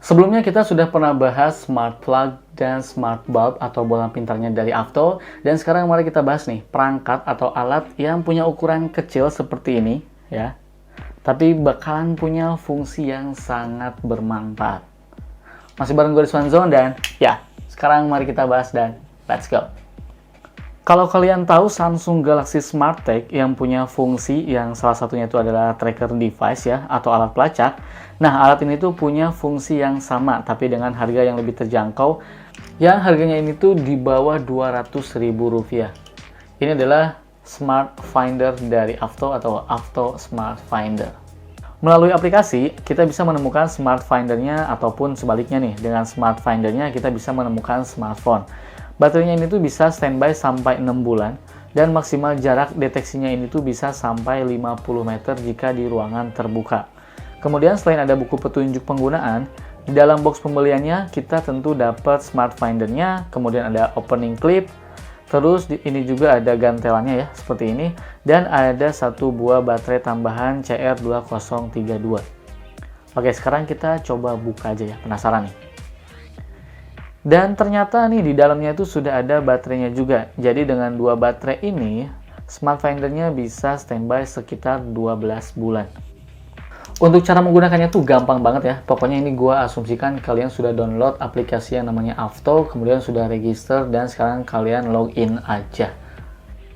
Sebelumnya kita sudah pernah bahas smart plug dan smart bulb atau bola pintarnya dari Avto, dan sekarang mari kita bahas nih perangkat atau alat yang punya ukuran kecil seperti ini ya, tapi bakalan punya fungsi yang sangat bermanfaat. Masih bareng gue Rizwan Zone dan ya, sekarang mari kita bahas dan let's go. Kalau kalian tahu Samsung Galaxy Smart Tag yang punya fungsi yang salah satunya itu adalah tracker device ya, atau alat pelacak. Nah, alat ini tuh punya fungsi yang sama, tapi dengan harga yang lebih terjangkau, yang harganya ini tuh di bawah Rp200.000. Ini adalah Smart Finder dari Avto atau Avto Smart Finder. Melalui aplikasi, kita bisa menemukan Smart Finder-nya ataupun sebaliknya nih, dengan Smart Finder-nya kita bisa menemukan smartphone. Baterainya ini tuh bisa standby sampai 6 bulan dan maksimal jarak deteksinya ini tuh bisa sampai 50 meter jika di ruangan terbuka. Kemudian selain ada buku petunjuk penggunaan, di dalam box pembeliannya kita tentu dapat Smart Finder-nya, kemudian ada opening clip, terus ini juga ada gantelannya ya, seperti ini, dan ada satu buah baterai tambahan CR2032. Oke, sekarang kita coba buka aja ya, penasaran nih. Dan ternyata nih di dalamnya itu sudah ada baterainya juga. Jadi dengan dua baterai ini, Smart Finder-nya bisa standby sekitar 12 bulan. Untuk cara menggunakannya tuh gampang banget ya. Pokoknya ini gua asumsikan kalian sudah download aplikasi yang namanya Avto, kemudian sudah register dan sekarang kalian login aja.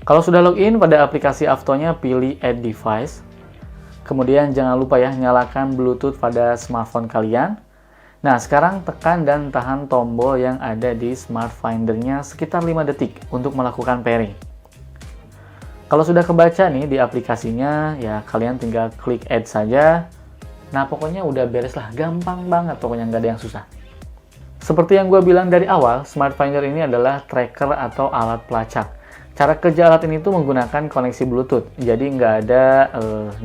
Kalau sudah login pada aplikasi Avto-nya, pilih Add Device. Kemudian jangan lupa ya nyalakan Bluetooth pada smartphone kalian. Nah, sekarang tekan dan tahan tombol yang ada di Smart Finder-nya sekitar 5 detik untuk melakukan pairing. Kalau sudah kebaca nih di aplikasinya, ya kalian tinggal klik Add saja. Nah, pokoknya udah beres lah, gampang banget, pokoknya nggak ada yang susah. Seperti yang gue bilang dari awal, Smart Finder ini adalah tracker atau alat pelacak. Cara kerja alat ini tuh menggunakan koneksi Bluetooth, jadi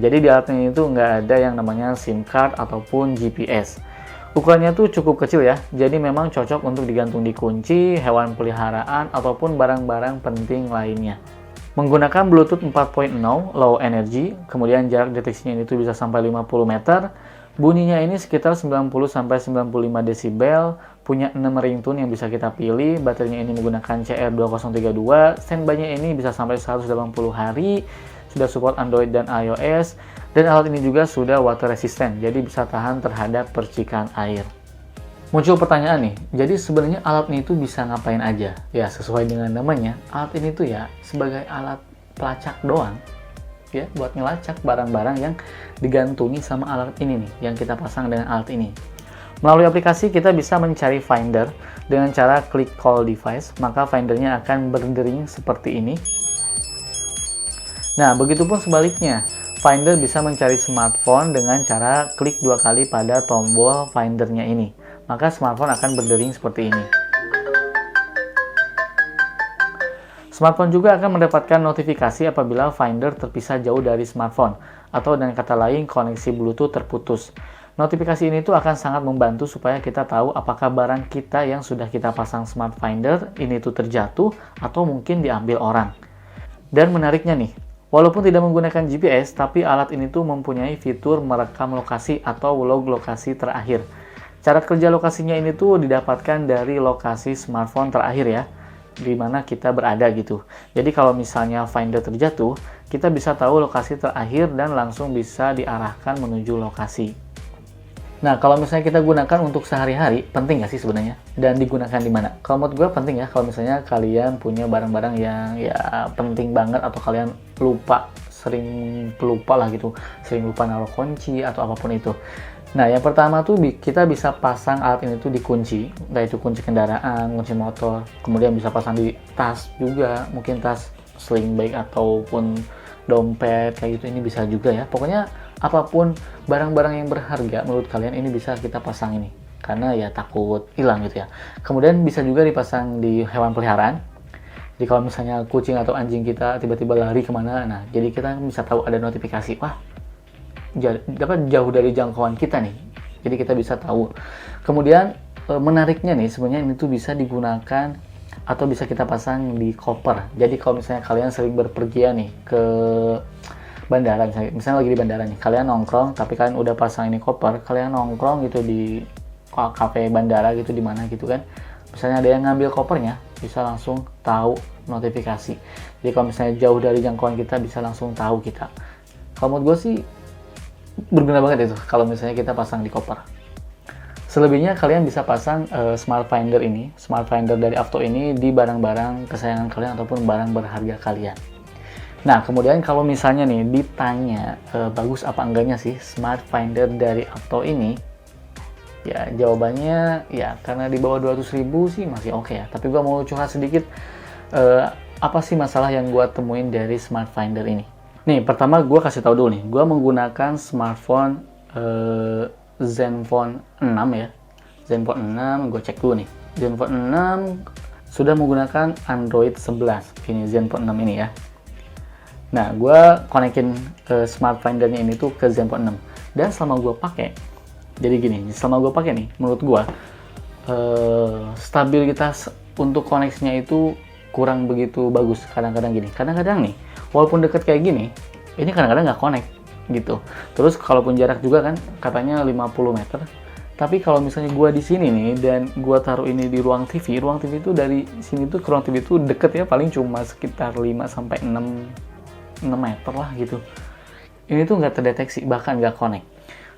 jadi di alat ini tuh nggak ada yang namanya SIM card ataupun GPS. Ukurannya tuh cukup kecil ya, jadi memang cocok untuk digantung di kunci, hewan peliharaan, ataupun barang-barang penting lainnya. Menggunakan Bluetooth 4.0 low energy, kemudian jarak deteksinya itu bisa sampai 50 meter, bunyinya ini sekitar 90-95 desibel, punya 6 ringtone yang bisa kita pilih, baterainya ini menggunakan CR2032, standby-nya ini bisa sampai 180 hari, sudah support Android dan iOS, dan alat ini juga sudah water resistant, jadi bisa tahan terhadap percikan air. Muncul pertanyaan nih, jadi sebenarnya alat ini tuh bisa ngapain aja? Ya, sesuai dengan namanya, alat ini tuh ya sebagai alat pelacak doang, ya, buat ngelacak barang-barang yang digantungi sama alat ini nih, yang kita pasang dengan alat ini. Melalui aplikasi kita bisa mencari Finder dengan cara klik Call Device, maka Findernya akan berdering seperti ini. Nah, begitupun sebaliknya, Finder bisa mencari smartphone dengan cara klik 2 kali pada tombol Finder-nya ini. Maka smartphone akan berdering seperti ini. Smartphone juga akan mendapatkan notifikasi apabila Finder terpisah jauh dari smartphone, atau dengan kata lain koneksi Bluetooth terputus. Notifikasi ini tuh akan sangat membantu supaya kita tahu apakah barang kita yang sudah kita pasang Smart Finder ini tuh terjatuh atau mungkin diambil orang. Dan menariknya nih, walaupun tidak menggunakan GPS, tapi alat ini tuh mempunyai fitur merekam lokasi atau log lokasi terakhir. Cara kerja lokasinya ini tuh didapatkan dari lokasi smartphone terakhir ya, di mana kita berada gitu. Jadi kalau misalnya Finder terjatuh, kita bisa tahu lokasi terakhir dan langsung bisa diarahkan menuju lokasi. Nah, kalau misalnya kita gunakan untuk sehari-hari, penting nggak sih sebenarnya? Dan digunakan di mana? Kalau menurut gue penting ya, kalau misalnya kalian punya barang-barang yang ya penting banget atau kalian sering pelupa lah gitu, sering lupa naruh kunci atau apapun itu. Nah, yang pertama tuh kita bisa pasang alat ini tuh di kunci, entah itu kunci kendaraan, kunci motor, kemudian bisa pasang di tas juga, mungkin tas sling bag ataupun dompet kayak gitu, ini bisa juga ya. Pokoknya apapun barang-barang yang berharga menurut kalian ini bisa kita pasang ini, karena ya takut hilang gitu ya. Kemudian bisa juga dipasang di hewan peliharaan. Jadi kalau misalnya kucing atau anjing kita tiba-tiba lari kemana, nah jadi kita bisa tahu ada notifikasi, wah jauh dari jangkauan kita nih, jadi kita bisa tahu. Kemudian menariknya nih, sebenarnya ini tuh bisa digunakan atau bisa kita pasang di koper. Jadi kalau misalnya kalian sering berpergian nih ke bandara, misalnya lagi di bandara nih, kalian nongkrong tapi kalian udah pasang ini koper, kalian nongkrong gitu di kafe bandara gitu, di mana gitu kan. Misalnya ada yang ngambil kopernya, bisa langsung tahu notifikasi. Jadi kalau misalnya jauh dari jangkauan kita, bisa langsung tahu kita. Kalau menurut gue sih berguna banget itu kalau misalnya kita pasang di koper. Selebihnya kalian bisa pasang Smart Finder ini, Smart Finder dari Avto ini di barang-barang kesayangan kalian ataupun barang berharga kalian. Nah, kemudian kalau misalnya nih ditanya bagus apa enggaknya sih Smart Finder dari Avto ini, ya jawabannya ya karena di bawah 200.000 sih masih oke ya. Tapi gua mau curhat sedikit apa sih masalah yang gua temuin dari Smart Finder ini. Nih, pertama gua kasih tahu dulu nih, gua menggunakan smartphone Zenfone 6 ya. Zenfone 6, gue cek dulu nih. Zenfone 6 sudah menggunakan Android 11. Ini Zenfone 6 ini ya. Nah, gue konekin Smart Finder-nya ini tuh ke Zenfone 6. Dan selama gue pakai, jadi gini, selama gue pakai nih, menurut gue stabilitas untuk koneksinya itu kurang begitu bagus. Kadang-kadang gini, kadang-kadang nih, walaupun deket kayak gini, ini kadang-kadang nggak connect gitu. Terus kalaupun jarak juga kan katanya 50 meter. Tapi kalau misalnya gua di sini nih dan gua taruh ini di ruang TV itu dari sini tuh ke ruang TV itu deket ya, paling cuma sekitar 5 sampai 6 meter lah gitu. Ini tuh nggak terdeteksi, bahkan nggak connect.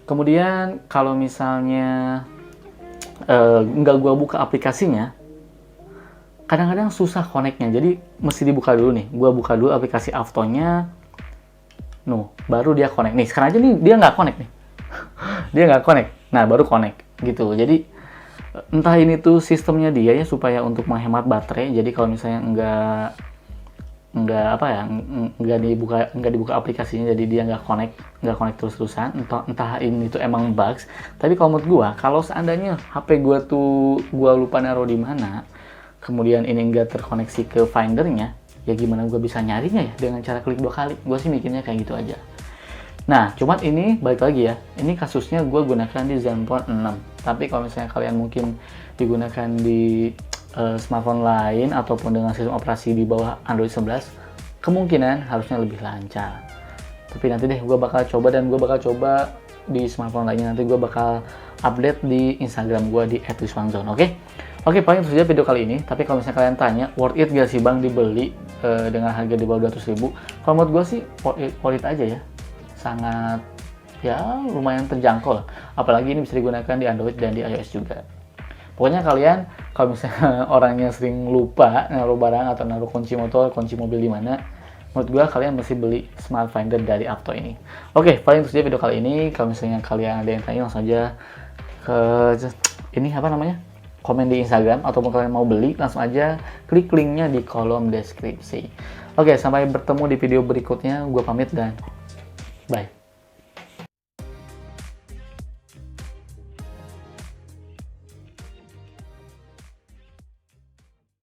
Kemudian kalau misalnya nggak gua buka aplikasinya, kadang-kadang susah connectnya. Jadi mesti dibuka dulu nih. Gua buka dulu aplikasi Avto-nya. Baru dia connect. Nih, sekarang aja nih dia nggak connect nih. Dia nggak connect. Nah, baru connect gitu. Jadi entah ini tuh sistemnya dia ya supaya untuk menghemat baterai. Jadi kalau misalnya nggak dibuka aplikasinya, jadi dia nggak connect terus-terusan. Entah ini tuh emang bugs. Tapi kalau menurut gua, kalau seandainya HP gua lupa naruh di mana, kemudian ini nggak terkoneksi ke Findernya, ya gimana gue bisa nyarinya ya dengan cara klik 2 kali. Gue sih mikirnya kayak gitu aja. Nah, cuman ini balik lagi ya, ini kasusnya gue gunakan di Zenfone 6. Tapi kalau misalnya kalian mungkin digunakan di smartphone lain ataupun dengan sistem operasi di bawah Android 11, kemungkinan harusnya lebih lancar. Tapi nanti deh gue bakal coba, dan gue bakal coba di smartphone lainnya. Nanti gue bakal update di Instagram gue di @rizwanzone. Oke, paling itu saja video kali ini. Tapi kalau misalnya kalian tanya, worth it gak sih bang dibeli dengan harga di bawah 200.000? Kalau menurut gue sih worth it aja ya. Sangat ya lumayan terjangkau lah. Apalagi ini bisa digunakan di Android dan di iOS juga. Pokoknya kalian kalau misalnya orangnya sering lupa naruh barang atau naruh kunci motor, kunci mobil di mana, menurut gue kalian mesti beli Smart Finder dari Avto ini. Oke, paling itu saja video kali ini. Kalau misalnya kalian ada yang tanya, langsung aja ke ini apa namanya? Komen di Instagram, ataupun kalian mau beli, langsung aja klik linknya di kolom deskripsi. Oke, sampai bertemu di video berikutnya. Gue pamit dan bye.